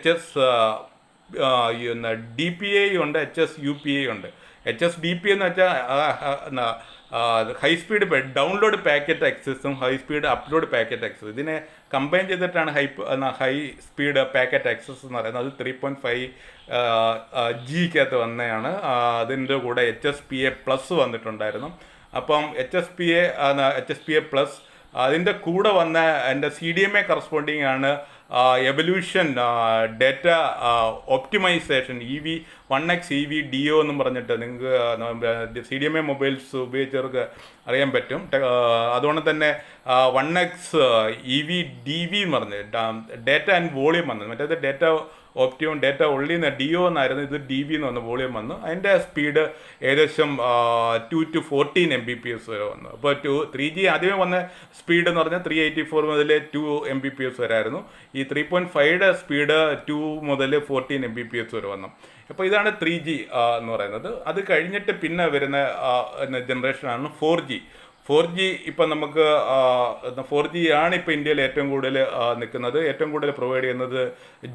DPA ഉണ്ട്, HSUPA ഉണ്ട്. HSDPA എന്ന് വെച്ചാൽ ഹൈ സ്പീഡ് ഡൗൺലോഡ് പാക്കറ്റ് ആക്സസും high speed upload packet access. ഇതിനെ കമ്പൈൻ ചെയ്തിട്ടാണ് ഹൈ സ്പീഡ് പാക്കറ്റ് ആക്സസ് എന്ന് പറയുന്നത്. അത് 3.5Gക്കകത്ത് വന്നതാണ്. അതിൻ്റെ കൂടെ HSPA+ വന്നിട്ടുണ്ടായിരുന്നു. അപ്പം HSPA+, അതിൻ്റെ കൂടെ വന്ന എൻ്റെ CDMA കറസ്പോണ്ടിങ് ആണ് evolution data optimisation EV1X EVDO എന്നും പറഞ്ഞിട്ട് നിങ്ങൾക്ക് CDMA മൊബൈൽസ് ഉപയോഗിച്ചവർക്ക് അറിയാൻ പറ്റും. അതുകൊണ്ട് തന്നെ 1X EVDV എന്ന് പറഞ്ഞ് ഡേറ്റ ആൻഡ് വോളിയം വന്നത്. മറ്റേത് ഡേറ്റ ഓപ്റ്റിമം ഡേറ്റ ഉള്ളി എന്ന് DO എന്നായിരുന്നു. ഇത് DV എന്ന് വന്നു, വോളിയം വന്നു. അതിൻ്റെ സ്പീഡ് ഏകദേശം 2 to 14 MBPS വരെ വന്നു. അപ്പോൾ 3G ആദ്യമേ വന്ന സ്പീഡ് എന്ന് പറഞ്ഞാൽ 384 മുതൽ 2 MBPS വരെ ആയിരുന്നു. ഈ 3.5യുടെ സ്പീഡ് 2 മുതൽ 14 MBPS വരെ വന്നു. അപ്പോൾ ഇതാണ് 3G എന്ന് പറയുന്നത്. അത് കഴിഞ്ഞിട്ട് പിന്നെ വരുന്ന ജനറേഷനാണ് 4G. ഇപ്പം നമുക്ക് 4G ആണ് ഇപ്പോൾ ഇന്ത്യയിൽ ഏറ്റവും കൂടുതൽ നിൽക്കുന്നത്. ഏറ്റവും കൂടുതൽ പ്രൊവൈഡ് ചെയ്യുന്നത്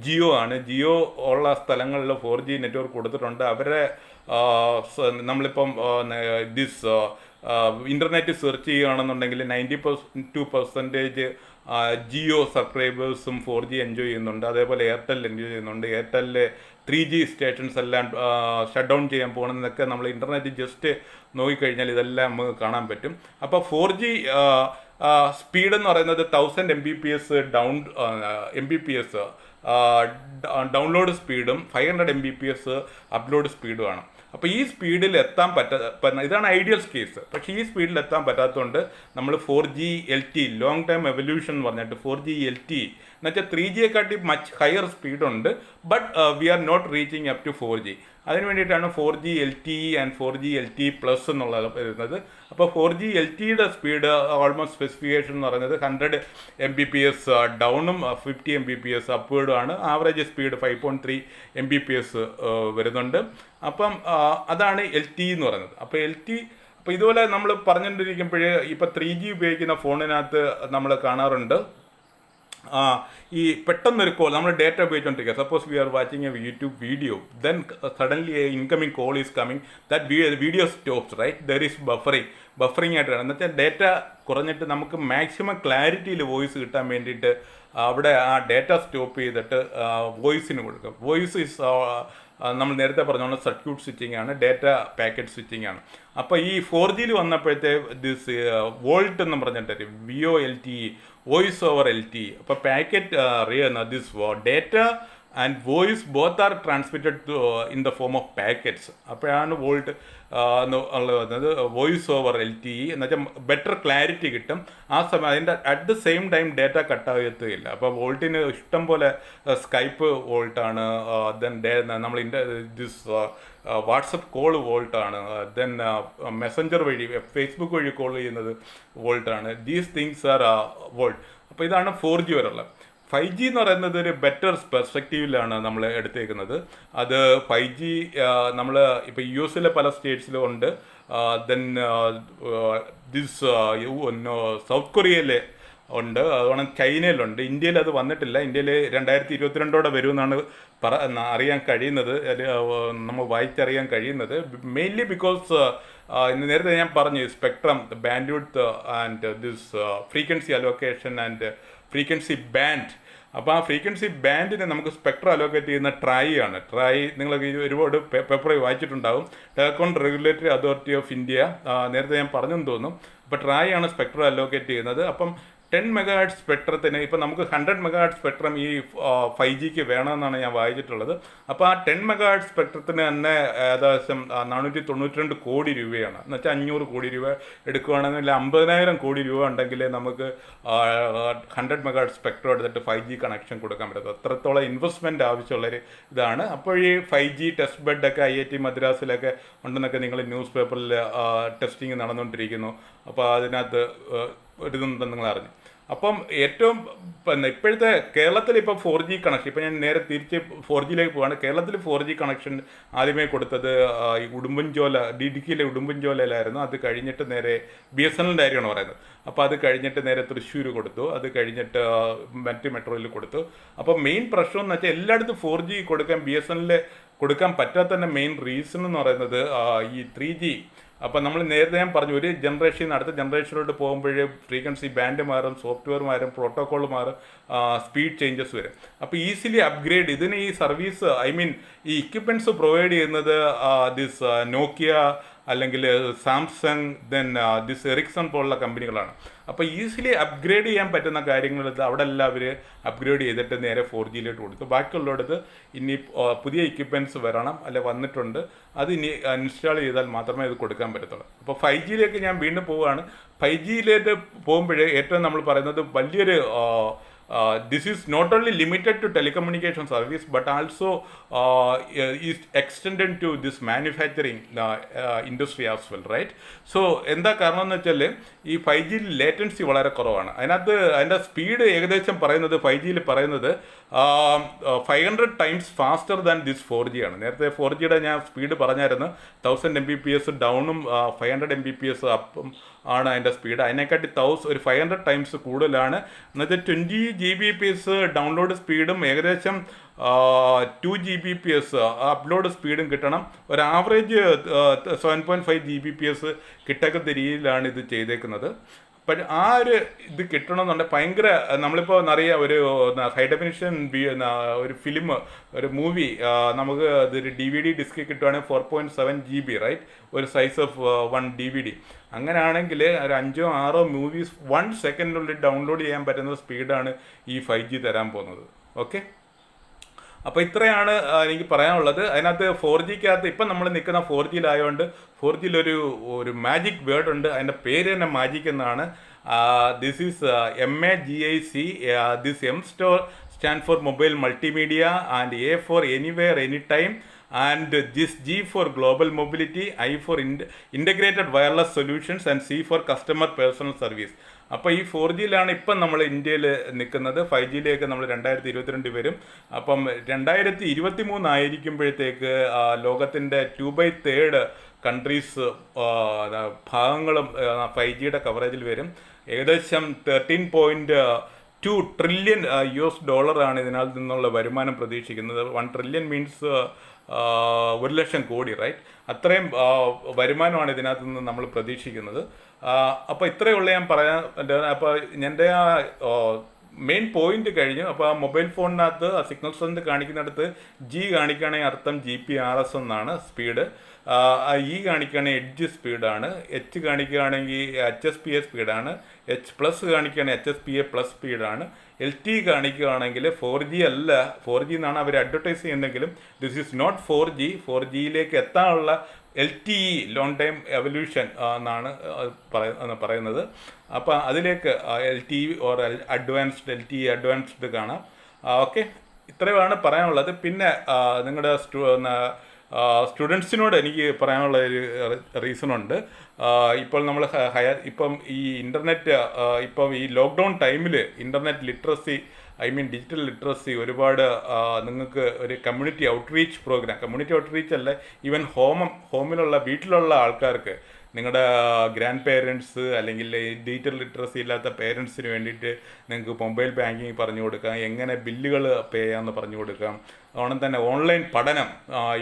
ജിയോ ആണ്. ജിയോ ഉള്ള സ്ഥലങ്ങളിൽ 4G നെറ്റ്വർക്ക് കൊടുത്തിട്ടുണ്ട്. അവരെ നമ്മളിപ്പം ഇൻ്റർനെറ്റ് സെർച്ച് ചെയ്യുകയാണെന്നുണ്ടെങ്കിൽ 92% ജിയോ സബ്സ്ക്രൈബേഴ്സും 4G എൻജോയ് ചെയ്യുന്നുണ്ട്. അതേപോലെ എയർടെൽ എൻജോയ് ചെയ്യുന്നുണ്ട്. എയർടെല്ലിലെ 3G സ്റ്റേഷൻസ് എല്ലാം ഷട്ട് ഡൗൺ ചെയ്യാൻ പോകണമെന്നൊക്കെ നമ്മൾ ഇൻ്റർനെറ്റ് ജസ്റ്റ് നോക്കിക്കഴിഞ്ഞാൽ ഇതെല്ലാം നമുക്ക് കാണാൻ പറ്റും. അപ്പോൾ 4G സ്പീഡ് എന്ന് പറയുന്നത് 1000 MBPS ഡൗൺലോഡ് സ്പീഡും 500 MBPS അപ്ലോഡ് സ്പീഡുമാണ്. അപ്പോൾ ഈ സ്പീഡിൽ എത്താൻ ഇതാണ് ഐഡിയൽ കേസ്. പക്ഷേ ഈ സ്പീഡിൽ എത്താൻ പറ്റാത്തതുകൊണ്ട് നമ്മൾ 4GLTE ലോങ് ടൈം എവല്യൂഷൻ എന്ന് പറഞ്ഞിട്ട് 4GLTE എന്നുവെച്ചാൽ 3Gയെക്കാട്ടി മച്ച് ഹയർ സ്പീഡുണ്ട്. But we are not reaching up to 4G. അതിന് വേണ്ടിയിട്ടാണ് 4GLTE ആൻഡ് 4GLTE+ എന്നുള്ളത് വരുന്നത്. അപ്പോൾ 4GLTEയുടെ സ്പീഡ് ഓൾമോസ്റ്റ് സ്പെസിഫിക്കേഷൻ എന്ന് പറയുന്നത് 100 MBPS ഡൗണും 50 MBPS അപ്വേർഡുമാണ്. ആവറേജ് സ്പീഡ് 5.3 MBPS വരുന്നുണ്ട്. അപ്പം അതാണ് LTE എന്ന് പറയുന്നത്. അപ്പോൾ ഇതുപോലെ നമ്മൾ പറഞ്ഞുകൊണ്ടിരിക്കുമ്പോൾ ഇപ്പോൾ 3G ഉപയോഗിക്കുന്ന ഫോണിനകത്ത് നമ്മൾ കാണാറുണ്ട് ഈ പെട്ടെന്നൊരു കോൾ നമ്മൾ ഡേറ്റ ഉപയോഗിച്ചുകൊണ്ടിരിക്കുക. Suppose we are watching a YouTube video, then suddenly a incoming call is coming, that video stops, right? There is buffering ആയിട്ടാണ്. എന്ന് വെച്ചാൽ ഡേറ്റ കുറഞ്ഞിട്ട് നമുക്ക് മാക്സിമം ക്ലാരിറ്റിയിൽ വോയിസ് കിട്ടാൻ വേണ്ടിയിട്ട് അവിടെ ആ ഡേറ്റ സ്റ്റോപ്പ് ചെയ്തിട്ട് വോയിസിന് കൊടുക്കുക. വോയിസ് ഈസ് നമ്മൾ നേരത്തെ പറഞ്ഞോളൂ സർക്യൂട്ട് സ്വിച്ചിങ് ആണ്, ഡേറ്റ പാക്കറ്റ് സ്വിച്ചിങ് ആണ്. അപ്പോൾ ഈ 4Gയിൽ വന്നപ്പോഴത്തെ ദിസ് വോൾട്ട് എന്ന് പറഞ്ഞിട്ട് VoLTE വോയിസ് ഓവർ LTE. അപ്പോൾ packet this data and voice both are transmitted in the form of packets. അപ്പോഴാണ് വോൾട്ട് ഉള്ളത് വോയിസ് ഓവർ LTE എന്ന് വെച്ചാൽ ബെറ്റർ ക്ലാരിറ്റി കിട്ടും. ആ സമയം അതിൻ്റെ at the same time data കട്ടാകത്തില്ല. അപ്പോൾ വോൾട്ടിന് ഇഷ്ടം പോലെ സ്കൈപ്പ് വോൾട്ടാണ്, ദെൻ നമ്മൾ ദിസ് വാട്സപ്പ് കോൾ വോൾട്ടാണ്, ദെൻ മെസ്സഞ്ചർ വഴി ഫേസ്ബുക്ക് വഴി കോൾ ചെയ്യുന്നത് വോൾട്ടാണ്. These things are VoLTE. അപ്പോൾ ഇതാണ് 4G വരെയുള്ളത്. 5G എന്ന് പറയുന്നത് ഒരു ബെറ്റർ പെർസ്പെക്റ്റീവിലാണ് നമ്മൾ എടുത്തേക്കുന്നത്. അത് 5G നമ്മൾ ഇപ്പോൾ US പല സ്റ്റേറ്റ്സിലും ഉണ്ട്. ദെൻ സൗത്ത് കൊറിയയിൽ ഉണ്ട്, അതുകൊണ്ട് ചൈനയിലുണ്ട്. ഇന്ത്യയിൽ അത് വന്നിട്ടില്ല. ഇന്ത്യയിൽ 2022 വരുമെന്നാണ് അറിയാൻ കഴിയുന്നത്, നമ്മൾ വായിച്ചറിയാൻ കഴിയുന്നത്. മെയിൻലി ബിക്കോസ് നേരത്തെ ഞാൻ പറഞ്ഞു spectrum, bandwidth and this frequency allocation and frequency band. അപ്പോൾ ആ ഫ്രീക്വൻസി ബാൻഡിനെ നമുക്ക് സ്പെക്ട്രം അലോക്കേറ്റ് ചെയ്യുന്ന ട്രൈ നിങ്ങൾക്ക് ഒരുപാട് പേപ്പർ വായിച്ചിട്ടുണ്ടാകും. Telecom regulatory authority of India നേരത്തെ ഞാൻ പറഞ്ഞെന്ന് തോന്നുന്നു. അപ്പോൾ ട്രൈ ആണ് സ്പെക്ട്രം അലോക്കേറ്റ് ചെയ്യുന്നത്. അപ്പം 10 MHz സ്പെക്ട്രത്തിന് ഇപ്പോൾ നമുക്ക് 100 MHz സ്പെക്ട്രം ഈ 5Gക്ക് വേണമെന്നാണ് ഞാൻ വായിച്ചിട്ടുള്ളത്. അപ്പോൾ ആ 10 MHz സ്പെക്ട്രത്തിന് തന്നെ ഏകദേശം 492 കോടി രൂപയാണ്. എന്ന് വെച്ചാൽ 500 കോടി രൂപ എടുക്കുകയാണെങ്കിൽ 50,000 കോടി രൂപ ഉണ്ടെങ്കിൽ നമുക്ക് 100 MHz സ്പെക്ട്രം എടുത്തിട്ട് 5G കണക്ഷൻ കൊടുക്കാൻ പറ്റും. അത്രത്തോളം ഇൻവെസ്റ്റ്മെൻറ്റ് ആവശ്യമുള്ളൊരു ഇതാണ്. അപ്പോൾ ഈ 5G ടെസ്റ്റ് ബെഡൊക്കെ IIT മദ്രാസിലൊക്കെ ഉണ്ടെന്നൊക്കെ നിങ്ങൾ ന്യൂസ് പേപ്പറിൽ ടെസ്റ്റിംഗ് നടന്നുകൊണ്ടിരിക്കുന്നു. അപ്പോൾ അതിനകത്ത് ഒരിതുണ്ടെന്ന് നിങ്ങൾ അറിഞ്ഞു. അപ്പം ഏറ്റവും ഇപ്പോഴത്തെ കേരളത്തിൽ ഇപ്പം 4G കണക്ഷൻ, ഇപ്പം ഞാൻ നേരെ തിരിച്ച് 4Gയിലേക്ക് പോവാണ്. കേരളത്തിൽ 4G കണക്ഷൻ ആദ്യമേ കൊടുത്തത് ഈ ഉടുമ്പൻചോല, ഇടുക്കിയിലെ ഉടുമ്പൻചോലയിലായിരുന്നു. അത് കഴിഞ്ഞിട്ട് നേരെ BSNLൻ്റെ കാര്യമാണ് പറയുന്നത്. അപ്പോൾ അത് കഴിഞ്ഞിട്ട് നേരെ തൃശ്ശൂർ കൊടുത്തു, അത് കഴിഞ്ഞിട്ട് മറ്റ് മെട്രോയിൽ കൊടുത്തു. അപ്പോൾ മെയിൻ പ്രശ്നം എന്ന് വെച്ചാൽ എല്ലായിടത്തും 4G കൊടുക്കാൻ BSNL കൊടുക്കാൻ പറ്റാത്തതിൻ്റെ മെയിൻ റീസൺ എന്ന് പറയുന്നത് ഈ 3G. അപ്പം നമ്മൾ നേരത്തെ ഞാൻ പറഞ്ഞു, ഒരു ജനറേഷൻ അടുത്ത ജനറേഷനിലോട്ട് പോകുമ്പോഴേ ഫ്രീക്വൻസി ബാൻഡ് മാറും, സോഫ്റ്റ്വെയർ മാറും, പ്രോട്ടോക്കോൾ മാറും, സ്പീഡ് ചേഞ്ചസ് വരും. അപ്പോൾ ഈസിലി അപ്ഗ്രേഡ് ഇതിന് ഈ സർവീസ് ഈ ഇക്വിപ്മെൻറ്റ്സ് പ്രൊവൈഡ് ചെയ്യുന്നത് ദിസ് നോക്കിയ അല്ലെങ്കിൽ സാംസങ്, ദെൻ ദിസ് എറിക്സൺ പോലുള്ള കമ്പനികളാണ്. അപ്പോൾ ഈസിലി അപ്ഗ്രേഡ് ചെയ്യാൻ പറ്റുന്ന കാര്യങ്ങൾ അവിടെ എല്ലാം അവർ അപ്ഗ്രേഡ് ചെയ്തിട്ട് നേരെ 4Gയിലോട്ട് കൊടുത്തു. ബാക്കിയുള്ളിടത്ത് ഇനി പുതിയ ഇക്വിപ്മെൻറ്റ്സ് വരണം, അല്ലെ വന്നിട്ടുണ്ട്, അത് ഇനി ഇൻസ്റ്റാൾ ചെയ്താൽ മാത്രമേ ഇത് കൊടുക്കാൻ പറ്റത്തുള്ളൂ. അപ്പോൾ 5Gയിലേക്ക് ഞാൻ വീണ്ടും പോവുകയാണ്. 5Gയിലേക്ക് പോകുമ്പോഴേ ഏറ്റവും നമ്മൾ പറയുന്നത് വലിയൊരു this is not only limited to telecommunication service but also is extended to this manufacturing industry as well, right? So എന്താ കാരണം എന്ന് വെച്ചാൽ ഈ 5G ലേറ്റൻസി വളരെ കുറവാണ്. അതിൻ്റെ സ്പീഡ് ഏകദേശം പറയുന്നത് 5Gയിൽ പറയുന്നത് 500 times faster than this 4G ആണ്. നേരത്തെ 4Gയുടെ ഞാൻ സ്പീഡ് പറഞ്ഞായിരുന്നു, 1000 Mbps ഡൗണും 500 Mbps അപ്പും ആണ് അതിൻ്റെ സ്പീഡ്. അതിനെക്കാട്ടി ഒരു 500 times കൂടുതലാണ്. എന്നുവെച്ചാൽ 20 Gbps ഡൗൺലോഡ് സ്പീഡും ഏകദേശം 2 Gbps അപ്ലോഡ് സ്പീഡും കിട്ടണം. ഒരു ആവറേജ് 7.5 Gbps കിട്ടക്കത്ത രീതിയിലാണ് ഇത് ചെയ്തേക്കുന്നത്. അപ്പം ആ ഒരു ഇത് കിട്ടണമെന്നുണ്ടെങ്കിൽ ഭയങ്കര, നമ്മളിപ്പോൾ അറിയാം, ഒരു ഹൈ ഡെഫിനിഷൻ ഒരു ഫിലിം, ഒരു മൂവി നമുക്ക് ഇതൊരു DVD ഡിസ്ക് കിട്ടുവാണെങ്കിൽ 4.7 GB, റൈറ്റ്? ഒരു സൈസ് ഓഫ് 1 DVD. അങ്ങനെയാണെങ്കിൽ ഒരു 5-6 മൂവീസ് 1 സെക്കൻഡിനുള്ളിൽ ഡൗൺലോഡ് ചെയ്യാൻ പറ്റുന്ന സ്പീഡാണ് ഈ 5G തരാൻ പോകുന്നത്. ഓക്കെ, അപ്പോൾ ഇത്രയാണ് എനിക്ക് പറയാനുള്ളത്. അതിനകത്ത് 4Gക്കകത്ത് ഇപ്പം നമ്മൾ നിൽക്കുന്ന 4Gയിലായതുകൊണ്ട് 4Gയിലൊരു മാജിക് വേർഡ് ഉണ്ട്. അതിൻ്റെ പേര് തന്നെ മാജിക് എന്നാണ്. This is MAGIC. This M stand for mobile multimedia, and A for anywhere any time, and this G for global mobility, I for integrated wireless solutions, and C for customer personal service. അപ്പോൾ ഈ 4Gയിലാണ് ഇപ്പം നമ്മൾ ഇന്ത്യയിൽ നിൽക്കുന്നത്. 5Gയിലേക്ക് നമ്മൾ 2022 വരും. അപ്പം 2023 ആയിരിക്കുമ്പോഴത്തേക്ക് ലോകത്തിൻ്റെ 2/3 കൺട്രീസ് ഭാഗങ്ങളും 5Gയുടെ കവറേജിൽ വരും. ഏകദേശം $13.2 ട്രില്യൺ ആണ് ഇതിനകത്ത് നിന്നുള്ള വരുമാനം പ്രതീക്ഷിക്കുന്നത്. 1 trillion means 1 lakh crore, right? അത്രയും വരുമാനമാണ് ഇതിനകത്ത് നിന്ന് നമ്മൾ പ്രതീക്ഷിക്കുന്നത്. അപ്പോൾ ഇത്രയുള്ള ഞാൻ പറയാൻ. അപ്പോൾ എൻ്റെ ആ മെയിൻ പോയിന്റ് കഴിഞ്ഞു. അപ്പോൾ ആ മൊബൈൽ ഫോണിനകത്ത് ആ സിഗ്നൽ സ്ട്രെങ്ത് കാണിക്കുന്നിടത്ത് G കാണിക്കുകയാണെങ്കിൽ അർത്ഥം GPRS എന്നാണ് സ്പീഡ്. E കാണിക്കുകയാണെങ്കിൽ എഡ്ജ് സ്പീഡാണ്. H കാണിക്കുകയാണെങ്കിൽ HSPA സ്പീഡാണ്. H+ കാണിക്കുകയാണെങ്കിൽ HSPA+ സ്പീഡാണ്. LTE കാണിക്കുകയാണെങ്കിൽ 4G അല്ല, 4G എന്നാണ് അവർ അഡ്വർടൈസ് ചെയ്യുന്നെങ്കിലും ദിസ് ഈസ് നോട്ട് 4G. 4Gയിലേക്ക് എത്താനുള്ള LTE ലോങ് ടൈം എവല്യൂഷൻ എന്നാണ് പറയുന്നത്. അപ്പോൾ അതിലേക്ക് LTE ഓർ LTE അഡ്വാൻസ്ഡ് കാണാം. ഓക്കെ, ഇത്രയുമാണ് പറയാനുള്ളത്. പിന്നെ നിങ്ങളുടെ സ്റ്റുഡൻസിനോട് എനിക്ക് പറയാനുള്ള ഒരു റീസണുണ്ട്. ഇപ്പോൾ നമ്മൾ ഇപ്പം ഈ ഇൻ്റർനെറ്റ്, ഇപ്പം ഈ ലോക്ക്ഡൗൺ ടൈമിൽ ഇൻ്റർനെറ്റ് ലിറ്ററസി, ഡിജിറ്റൽ ലിറ്ററസി ഒരുപാട് നിങ്ങൾക്ക് ഒരു community outreach program, community outreach അല്ല, ഈവൻ ഹോമിലുള്ള വീട്ടിലുള്ള ആൾക്കാർക്ക്, നിങ്ങളുടെ ഗ്രാൻഡ് പേരൻസ് അല്ലെങ്കിൽ ഡിജിറ്റൽ ലിറ്ററസി ഇല്ലാത്ത പേരൻസിന് വേണ്ടിയിട്ട് നിങ്ങൾക്ക് മൊബൈൽ ബാങ്കിങ് പറഞ്ഞു കൊടുക്കാം, എങ്ങനെ ബില്ലുകൾ പേ ചെയ്യാമെന്ന് പറഞ്ഞു കൊടുക്കാം. അതുകൊണ്ട് തന്നെ ഓൺലൈൻ പഠനം,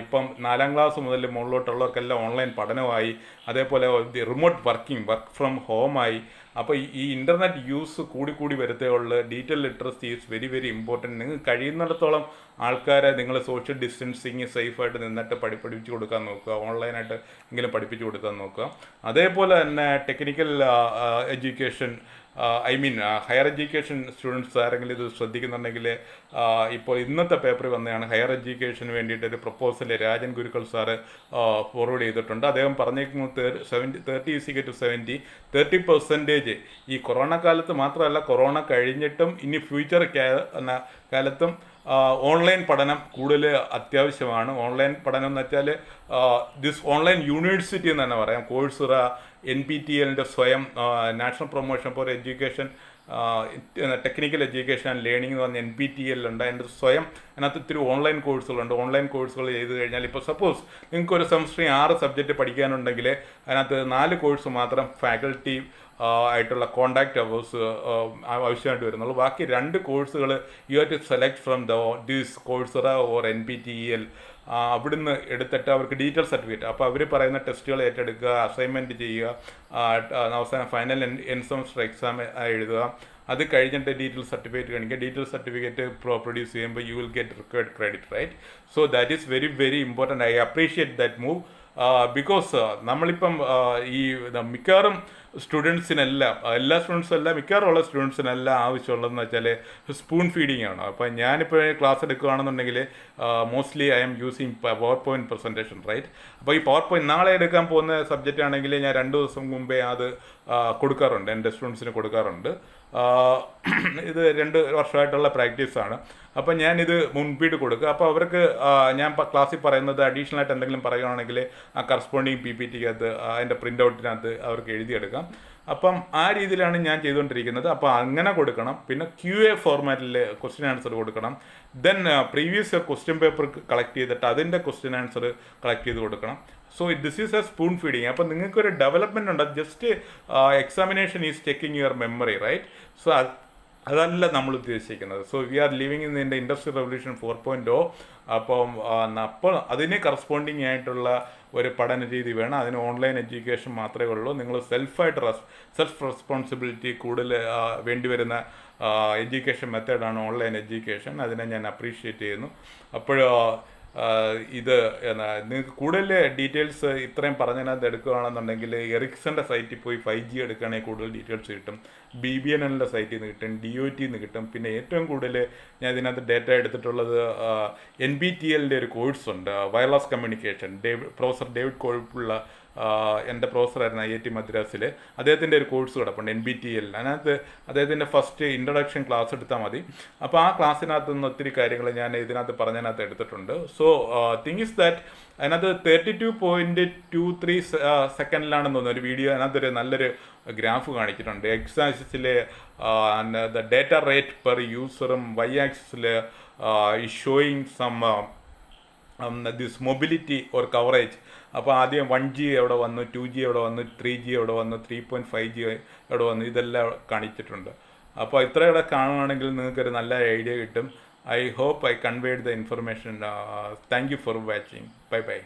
ഇപ്പം 4ാം ക്ലാസ് മുതൽ മുകളിലോട്ടുള്ളവർക്കെല്ലാം ഓൺലൈൻ പഠനമായി. അതേപോലെ റിമോട്ട് വർക്ക് ഫ്രം ഹോമായി. അപ്പോൾ ഈ ഇൻ്റർനെറ്റ് യൂസ് കൂടി വരത്തേ ഉള്ളൂ. Digital literacy is very very important. നിങ്ങൾക്ക് കഴിയുന്നിടത്തോളം ആൾക്കാരെ നിങ്ങൾ സോഷ്യൽ ഡിസ്റ്റൻസിങ് സേഫായിട്ട് നിന്നിട്ട് പഠിപ്പിച്ചു കൊടുക്കാൻ നോക്കുക, ഓൺലൈനായിട്ട് എങ്കിലും പഠിപ്പിച്ചു കൊടുക്കാൻ നോക്കുക. അതേപോലെ തന്നെ technical education I mean higher education students ആരെങ്കിലും ഇത് ശ്രദ്ധിക്കുന്നുണ്ടെങ്കിൽ ഇപ്പോൾ ഇന്നത്തെ പേപ്പറിൽ വന്നതാണ് ഹയർ എഡ്യൂക്കേഷന് വേണ്ടിയിട്ട് ഒരു പ്രപ്പോസൽ രാജൻ ഗുരുക്കൾ സാറ് ഫോർവേഡ് ചെയ്തിട്ടുണ്ട്. അദ്ദേഹം പറഞ്ഞേക്കുന്നത് 30:70 30% ഈ കൊറോണ കാലത്ത് മാത്രമല്ല, കൊറോണ കഴിഞ്ഞിട്ടും ഇനി ഫ്യൂച്ചർ കാലത്തും ഓൺലൈൻ പഠനം കൂടുതൽ അത്യാവശ്യമാണ്. ഓൺലൈൻ പഠനം എന്ന് വെച്ചാൽ ദിസ് ഓൺലൈൻ യൂണിവേഴ്സിറ്റി എന്ന് തന്നെ പറയാം. കോഴ്സുറ, NPTELൻ്റെ സ്വയം national promotion for education technical education and learning എന്ന് പറഞ്ഞ NPTEL ഉണ്ട്. അതിൻ്റെ സ്വയം അതിനകത്ത് ഇത്തിരി ഓൺലൈൻ കോഴ്സുകളുണ്ട്. ഓൺലൈൻ കോഴ്സുകൾ ചെയ്ത് കഴിഞ്ഞാൽ ഇപ്പോൾ സപ്പോസ് നിങ്ങൾക്ക് ഒരു സെമസ്റ്ററിൽ 6 സബ്ജക്റ്റ് പഠിക്കാനുണ്ടെങ്കിൽ അതിനകത്ത് 4 കോഴ്സ് മാത്രം ഫാക്കൽറ്റി ആയിട്ടുള്ള കോണ്ടാക്ട് അവേഴ്സ് ആവശ്യമായിട്ട് വരുന്നുള്ളൂ. ബാക്കി 2 കോഴ്സുകൾ you have to select from this Coursera or NPTEL. അവിടുന്ന് എടുത്തിട്ട് അവർക്ക് ഡീറ്റെയിൽ സർട്ടിഫിക്കറ്റ്, അപ്പോൾ അവർ പറയുന്ന ടെസ്റ്റുകൾ ഏറ്റെടുക്കുക, അസൈൻമെൻറ്റ് ചെയ്യുക, അവസാനം ഫൈനൽ എൻഡ് സെമസ്റ്റർ എക്സാം എഴുതുക. അത് കഴിഞ്ഞിട്ട് ഡീറ്റെയിൽ സർട്ടിഫിക്കറ്റ് കാണിക്കുക. ഡീറ്റെയിൽ സർട്ടിഫിക്കറ്റ് പ്രൊഡ്യൂസ് ചെയ്യുമ്പോൾ you will get required credit, right? So that is very very important. I appreciate that move because നമ്മളിപ്പം ഈ മിക്കവാറും സ്റ്റുഡൻസിനെല്ലാം, എല്ലാ സ്റ്റുഡൻസും അല്ല, മിക്കവാറുള്ള സ്റ്റുഡൻസിനെല്ലാം ആവശ്യമുള്ളതെന്ന് വെച്ചാൽ സ്പൂൺ ഫീഡിങ് ആണ്. അപ്പോൾ ഞാനിപ്പോൾ ക്ലാസ് എടുക്കുകയാണെന്നുണ്ടെങ്കിൽ mostly I'm using PowerPoint presentation, right? അപ്പോൾ ഈ പവർ പോയിൻറ്റ് നാളെ എടുക്കാൻ പോകുന്ന സബ്ജക്റ്റ് ആണെങ്കിൽ ഞാൻ 2 ദിവസം മുമ്പേ അത് കൊടുക്കാറുണ്ട്, എൻ്റെ സ്റ്റുഡൻസിന് കൊടുക്കാറുണ്ട്. ഇത് 2 വർഷമായിട്ടുള്ള പ്രാക്ടീസാണ്. അപ്പം ഞാനിത് മുൻപിട്ട് കൊടുക്കുക. അപ്പോൾ അവർക്ക് ഞാൻ ക്ലാസ്സിൽ പറയുന്നത് അഡീഷണൽ ആയിട്ട് എന്തെങ്കിലും പറയുകയാണെങ്കിൽ ആ കറസ്പോണ്ടിങ് PPTക്കകത്ത് അതിൻ്റെ പ്രിൻ്റ് ഔട്ടിനകത്ത് അവർക്ക് എഴുതിയെടുക്കാം. അപ്പം ആ രീതിയിലാണ് ഞാൻ ചെയ്തുകൊണ്ടിരിക്കുന്നത്. അപ്പോൾ അങ്ങനെ കൊടുക്കണം. പിന്നെ QA ഫോർമാറ്റിൽ ക്വസ്റ്റ്യൻ ആൻസർ കൊടുക്കണം. Then previous year question paper collect ചെയ്തിട്ട് അതിൻ്റെ ക്വസ്റ്റ്യൻ ആൻസർ കളക്ട് ചെയ്ത് കൊടുക്കണം. So this is a spoon feeding. അപ്പം നിങ്ങൾക്കൊരു ഡെവലപ്മെൻറ്റ് ഉണ്ട്. Just examination is checking your memory, right? So അതല്ല നമ്മൾ ഉദ്ദേശിക്കുന്നത്. So we are living in the industrial revolution 4.0. അപ്പം അപ്പോൾ അതിന് കറസ്പോണ്ടിങ് ആയിട്ടുള്ള ഒരു പഠന രീതി വേണം. അതിന് ഓൺലൈൻ എഡ്യൂക്കേഷൻ മാത്രമേ ഉള്ളൂ. നിങ്ങൾ സെൽഫ് റെസ്പോൺസിബിലിറ്റി കൂടുതൽ വേണ്ടിവരുന്ന എഡ്യൂക്കേഷൻ മെത്തേഡാണ് ഓൺലൈൻ എഡ്യൂക്കേഷൻ. അതിനെ ഞാൻ അപ്രീഷിയേറ്റ് ചെയ്യുന്നു. അപ്പോൾ ഇത് നിങ്ങൾക്ക് കൂടുതൽ ഡീറ്റെയിൽസ് ഇത്രയും പറഞ്ഞതിനകത്ത് എടുക്കുകയാണെന്നുണ്ടെങ്കിൽ എറിക്സൻ്റെ സൈറ്റിൽ പോയി 5G എടുക്കുകയാണെങ്കിൽ കൂടുതൽ ഡീറ്റെയിൽസ് കിട്ടും. BBNLൻ്റെ സൈറ്റിൽ നിന്ന് കിട്ടും, DOT നിന്ന് കിട്ടും. പിന്നെ ഏറ്റവും കൂടുതൽ ഞാൻ ഇതിനകത്ത് ഡേറ്റ എടുത്തിട്ടുള്ളത് NPTELൻ്റെ ഒരു കോഴ്സുണ്ട്, വയർലെസ് കമ്മ്യൂണിക്കേഷൻ. പ്രൊഫസർ ഡേവിഡ് കോഴിപ്പുള്ള എൻ്റെ പ്രൊഫസറായിരുന്നു IIT മദ്രാസിൽ. അദ്ദേഹത്തിൻ്റെ ഒരു കോഴ്സ് കിടപ്പുണ്ട് NPTEL. അതിനകത്ത് അദ്ദേഹത്തിൻ്റെ ഫസ്റ്റ് ഇൻട്രൊഡക്ഷൻ ക്ലാസ് എടുത്താൽ മതി. അപ്പോൾ ആ ക്ലാസ്സിനകത്ത് നിന്ന് ഒത്തിരി കാര്യങ്ങൾ ഞാൻ ഇതിനകത്ത് പറഞ്ഞതിനകത്ത് എടുത്തിട്ടുണ്ട്. സോ തിങ് ഇസ് ദാറ്റ് അതിനകത്ത് 32.23 സെക്കൻഡിലാണെന്ന് തോന്നുന്നു ഒരു വീഡിയോ. അതിനകത്തൊരു നല്ലൊരു ഗ്രാഫ് കാണിച്ചിട്ടുണ്ട്. എക്സ് ആക്സിസിൽ ദ ഡേറ്റ റേറ്റ് പെർ യൂസറും Y ആക്സിസിൽ showing some this mobility or coverage. അപ്പോൾ ആദ്യം 1G എവിടെ വന്നു, 2G എവിടെ വന്നു, 3G എവിടെ വന്നു, 3.5G എവിടെ വന്നു, ഇതെല്ലാം കാണിച്ചിട്ടുണ്ട്. അപ്പോൾ ഇത്രയൂടെ കാണുകയാണെങ്കിൽ നിങ്ങൾക്കൊരു നല്ല ഐഡിയ കിട്ടും. I hope I conveyed the information. Thank you for watching. Bye bye.